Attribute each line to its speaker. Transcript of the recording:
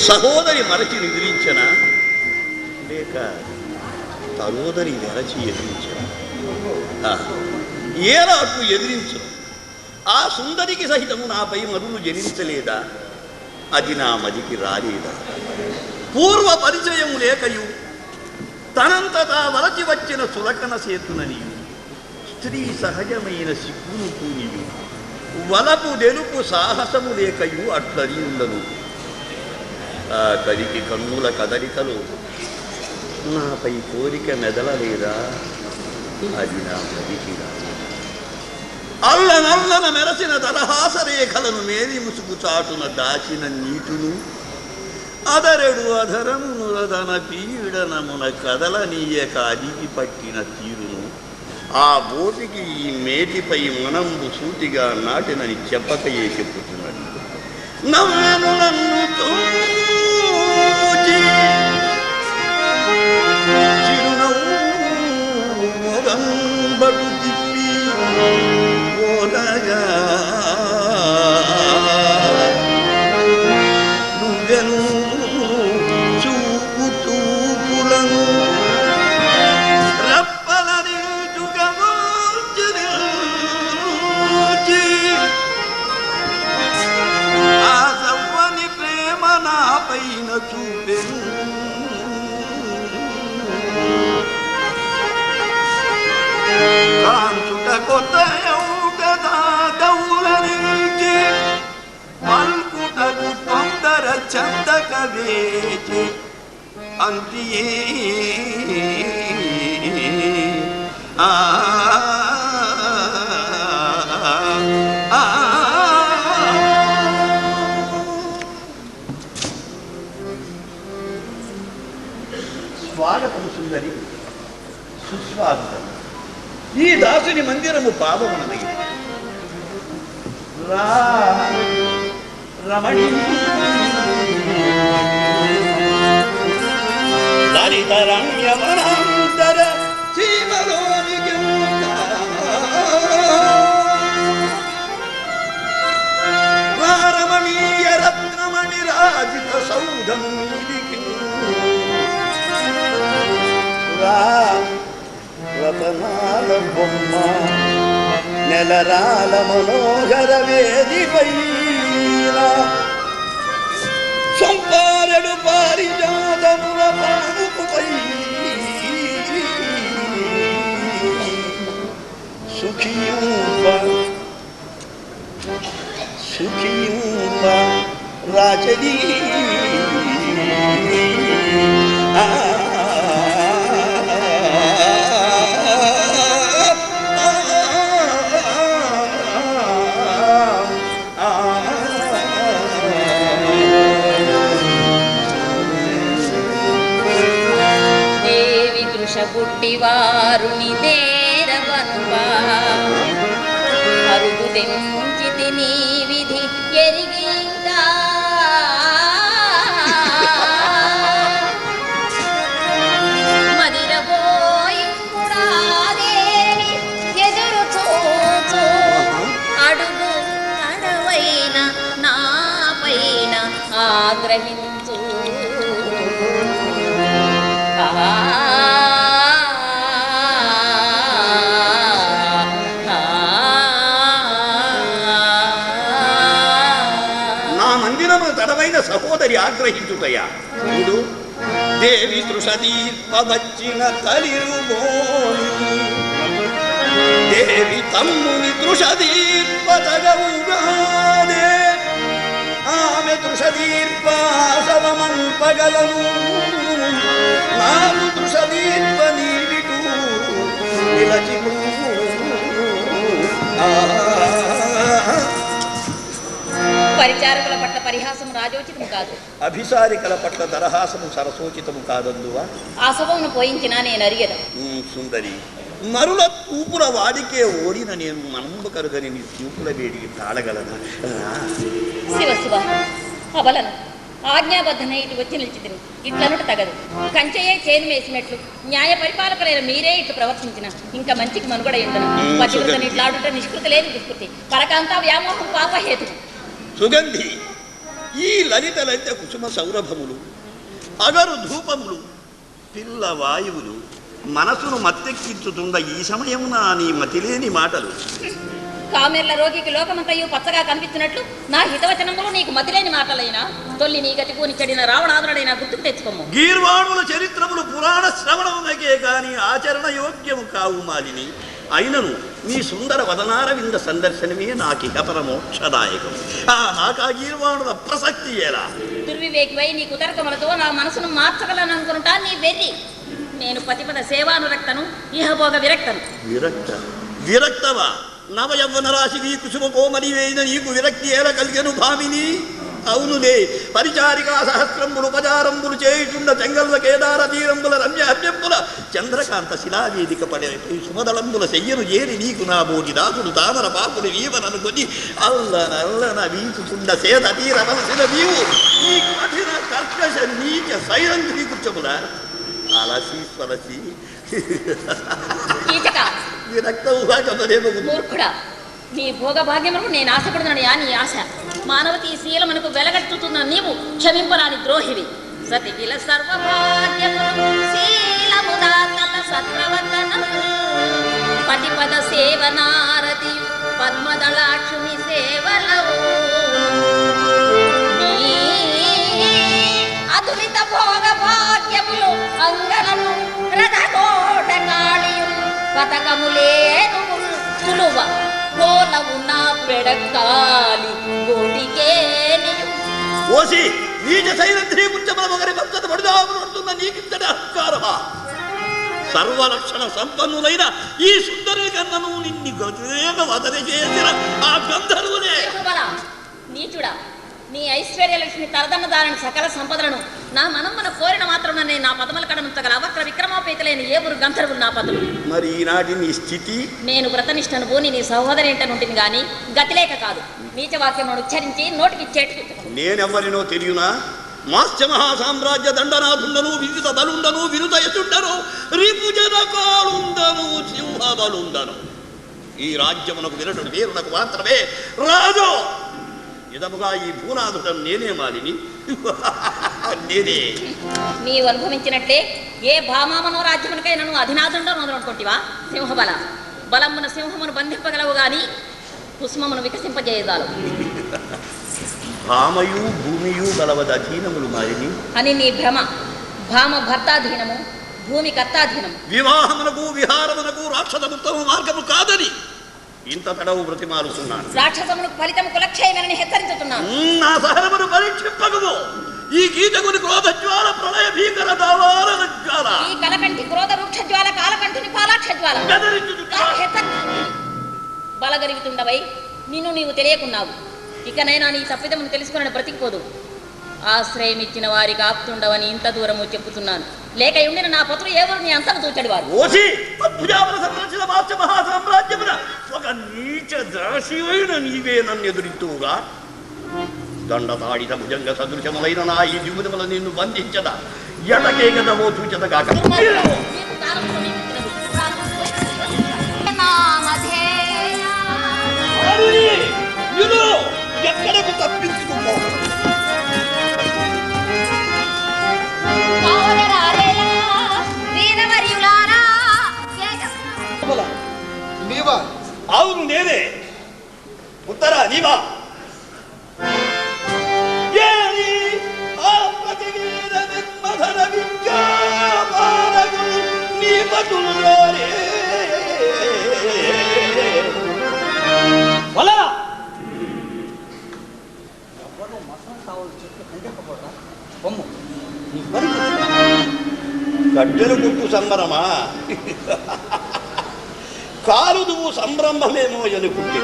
Speaker 1: సహోదరి మరచి నిద్రించనా లేక తరోదరి వెరచి ఎదిరించనా? ఏలాకు ఎదిరించు. ఆ సుందరికి సహితము నాపై మరులు జనించలేదా? అది నా మదికి రాలేదా? పూర్వ పరిచయం లేకయు తనంతటా వరచి వచ్చిన చులకన సేతుననియు స్త్రీ సహజమైన సిగ్గును కూనియు వలపు తెలుపు సాహసము లేకయు అట్లని ఉండను. ఆ కరికి కన్నుల కదలికలు నాపై కోరిక మెదలలేదా? అది నా మదికి రాలేదు. అల్లనల్లన మెరసిన దరహాస రేఖలను మేలి ముసుగు చాటున దాచిన నీటును అదరెడు అధరమునురదన పీడనమున కదలనీయక అదిగి పట్టిన తీరును ఆ బోటికి ఈ మేటిపై మనంబు సూటిగా నాటినని చెప్పకయే చెప్పుతున్నాడు. నవ్వెను నన్ను తోచి చిరునవ్వురంబడు తిప్పి ఓలగా నువ్వెను చూపు చూపులను రెప్పల నిలుచుగమోచి ఆ సవ్వని ప్రేమ నా పైన చూపెను. కాంచుట కొత్త దౌలరించి పల్కుటకు తొందర చందక వేచి అంతియే స్వాగతం సుందరి, సుస్వాగతం. ఈ దాసుని మందిరము పాపమునది. రమణి లలితరమ్యవనాంతర సీమలోనికి రమణీయ రత్నమణి రాజిత సౌధం రతనాల బొమ్మ నెలరాల మనోహర వేదిపై సంపారెడు పారిజాతముల పానుపుపై సుఖియూప రాజదీ
Speaker 2: పుట్టివారుని తేరవనువా అరుగు తెంచితి నీ విధి ఎరిగిందా మదిరబోయింపుడాదేవి ఎదురు చూచు అడుగు అడవైన నా పైన ఆగ్రహించు.
Speaker 1: సహోదరి ఆగ్రహించుటయా? చూడు, దేవి తృషదీర్పవచ్చిన కలిరుగోని దేవి తమ్ముని తృషదీర్పతగవుగానే ఆమె తృషదీర్పాసవమంపగలను నాకు తృషదీర్ప నీవిటూ నిలచిను.
Speaker 2: పరిచారకుల పట్ల పరిహాసము రాజోచితము కాదు,
Speaker 1: అభిసారికల పట్ల దరహాసము సరసోచితము కాదందువా?
Speaker 2: ఆ శుభమును పోయించినా నేను అరిగద.
Speaker 1: సుందరి, నరుల తూపుల వాడికే ఓడిన నేను మనంబు కరుగని నీ తూపుల వేడికి తాళగలనా?
Speaker 2: శివ శివ అవలను ఆజ్ఞాబద్ధన ఇటు వచ్చి నిలిచితిని, ఇట్లనుట తగదు. కంచెయే చేను వేసినట్లు న్యాయ పరిపాలకులైన మీరే ఇట్లు ప్రవర్తించిన ఇంకా మంచికి మనుగడ ఎందును. పతివ్రతని ఇట్లాడుట నిష్కృతి లేని దుష్కృతి, పరకాంత వ్యామోహం పాపహేతు.
Speaker 1: సుగంధి, ఈ లలిత లలిత కుసుమ సౌరభములు, అగరు ధూపములు, పిల్ల వాయువులు మనసును మత్తెక్కించుతున్న ఈ సమయమున నీ మతిలేని మాటలు.
Speaker 2: కామెర్ల రోగికి లోకమంతయు పచ్చగా కనిపించినట్లు నా హితవచనములు నీకు మతిలేని మాటలైనా తొల్లి నీ గతిపోని చెడిన రావణాదుడైనా గుర్తుకు తెచ్చుకోము.
Speaker 1: గీర్వాణుల చరిత్రములు పురాణ శ్రవణమునకే గాని ఆచరణ యోగ్యము కావు మాలిని. అయినను నీ సుందర వదనారవింద సందర్శనమే నాకిహపర మోక్షదాయకం. నాకా గీర్వాణుల ప్రసక్తి ఎలా?
Speaker 2: దుర్వివేకివై నీ కుతర్కములతో నా మనసును మార్చగలననుకుంటా నీ వెర్రి. నేను పతిపద సేవానురక్తను, ఇహభోగ విరక్తను.
Speaker 1: విరక్తవా? నవయవ్వన రాశివి కుసుమ కోమలి వేయిన నీకు విరక్తి ఎలా కలిగెను భామిని? అవునులే, పరిచారికా సహస్రంబులు ఉపచారంబులు చేయుచుండ చెంగల్వ కేదార తీరంబుల రమ్య హవ్యంబుల చంద్రకాంత శిలావేదిక పడే సుమదళంబుల చెయ్యను ఏరి నీకు నా బోటి దాసుడు తామర పాకుడు వీవననుకొని అల్లన వీచుచుండ సేద తీరవలసిన నీవు నీ కఠిన కర్కశ నీచ సైరంధ్రీ కూర్చోముల అలసి స్వలసి
Speaker 2: మూర్ఖుడా, నీ భోగభాగ్యమును నేను ఆశపడుతున్నాను. నీ ఆశ మానవతీ శీలమునకు వెలగట్టుతున్న నీవు క్షమింపరాని ద్రోహివి. సతికిల సర్వభాగ్యమును శీలముదాతల సత్రవతనము పతిపద సేవనారతియు పద్మదళాక్షుని సేవలవు అతులిత భోగ భాగ్యములు అంగనము రథకోట కాళియు పతకములేను సులువ కోలవు నా పెడకాలి గోటికే
Speaker 1: ఓసి నీచ సైరంధ్రీ ముచ్చమల మగరి భక్తత పడుదాముడుతున్న నీకింతటి అహంకారమా? సర్వలక్షణ సంపన్నులైన ఈ సుందరి కన్నను నిన్ని గతిరేక వదన చేసిన ఆ గంధర్వులే.
Speaker 2: నీచుడా, నీ ఐశ్వర్యలక్ష్మి తరదన్నదారిని సకల సంపదలను నా మనమ్మన కోరిన మాత్రం నేను నా పదముల కడనుంచగల అవక్ర విక్రమోపేతలైన ఏబురు గంధర్వులు నా పదులు.
Speaker 1: మరి ఈనాటి నీ స్థితి?
Speaker 2: నేను వ్రతనిష్టను పోని నీ సహోదరి ఇంట నుంటిని గాని గతిలేక కాదు. నీచవాక్యం ఉచ్చరించి నోటికి చేటు.
Speaker 1: నేనెవ్వరినో తెలియనా? మాస్య మహాసామ్రాజ్య దండనాథుండను వివిధ బలుండను విరుత యచుండను రిపుజనకాలుండను సింహబలుండను. ఈ రాజ్యమునకు విరటుడు వీరునకు మాత్రమే రాజు. ఇదముగా ఈ భూనాథుడం నేనే మాలిని. నేనే
Speaker 2: నీవు అనుభవించినట్లే ఏ భామామనో రాజ్యమునకైనా నువ్వు అధినాథుండో అనుకుంటివా? సింహబల బలమున సింహమును బంధింపగలవు గాని కుసుమమును వికసింపజేయదాలు.
Speaker 1: భామయు భూమియు గలవద అధీనములు మాలిని
Speaker 2: అని నీ భ్రమ. భామ భర్తాధీనము, భూమి కర్తాధీనము.
Speaker 1: వివాహమునకు విహారమునకు రాక్షసముత్తమ మార్గము కాదని ఇంత తడవు బ్రతిమాలుతున్నాను.
Speaker 2: రాక్షసమునకు ఫలితము కులక్షయమని హెచ్చరించుతున్నాను.
Speaker 1: నా సహనమును పరీక్షింపగము. ఈ గీతకుని క్రోధజ్వాల ప్రళయ భీకర దావాల జ్వాల,
Speaker 2: ఈ కలకంటి క్రోధ వృక్ష జ్వాల కాలకంటిని పాలాక్ష జ్వాల. బలగరివితుండవై నిన్ను నీవు తెలియకున్నావు. ఇకనైనా నీ తప్పిదమును తెలుసుకుని బ్రతికిపోదు. ఆశ్రయమిచ్చిన వారికి ఆపుతుండవని ఇంత దూరము చెప్పుతున్నాను. లేక ఉండిన నా పతులు ఎవరు నీ అంతకు తూచడి వారు.
Speaker 1: ఒక నీచ దాసివైన నీవే నన్ను ఎదురిత్తువుగా దండతాడిత భుజంగ సదృశములైన నా ఈ దిగుదముల నిన్ను బంధించదా ఎటకే కదవో చూచదగాక. ఎక్కడకు తప్పించుకో. అవును నేనే. ఉత్తరా నీవా? గడ్డెలు గుట్టు సంబరమా? కాలుదువు సంభ్రమమేమో అనుకుంటే